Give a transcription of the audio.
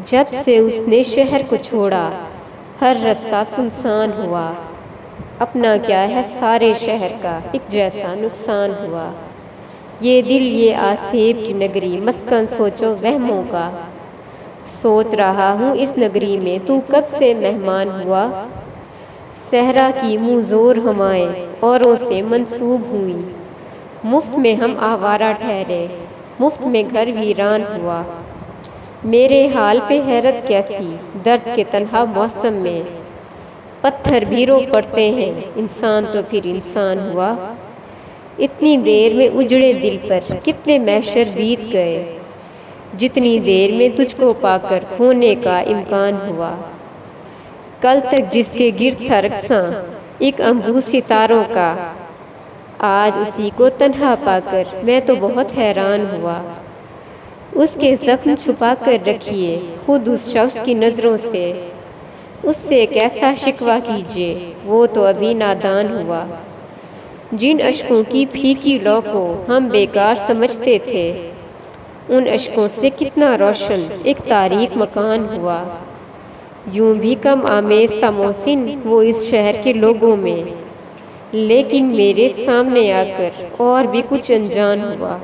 جب سے اس نے شہر کو چھوڑا ہر رستہ سنسان ہوا، اپنا کیا ہے سارے شہر کا ایک جیسا نقصان ہوا۔ یہ دل یہ آسیب کی نگری مسکن سوچو وہموں کا، سوچ رہا ہوں اس نگری میں تو کب سے مہمان ہوا۔ صحرا کی منہ زور ہوائیں اوروں سے منسوب ہوئیں، مفت میں ہم آوارہ ٹھہرے، مفت میں گھر ویران ہوا۔ میرے حال پہ حیرت کیسی درد کے تنہا موسم میں، پتھر بھی رو پڑتے ہیں انسان تو پھر انسان ہوا۔ اتنی دیر میں اجڑے دل پر کتنے محشر بیت گئے، جتنی دیر میں تجھ کو پا کر کھونے کا امکان ہوا۔ کل تک جس کے گرد تھا رقصاں ایک انبوہ ستاروں کا، آج اسی کو تنہا پا کر میں تو بہت حیران ہوا۔ اس کے زخم چھپا کر رکھیے خود اس شخص کی نظروں سے، اس سے کیسا شکوہ کیجیے وہ تو ابھی نادان ہوا۔ جن اشکوں کی پھیکی لو کو ہم بیکار سمجھتے تھے، ان اشکوں سے کتنا روشن ایک تاریک مکان ہوا۔ یوں بھی کم آمیز تھا محسن وہ اس شہر کے لوگوں میں، لیکن میرے سامنے آ کر اور بھی کچھ انجان ہوا۔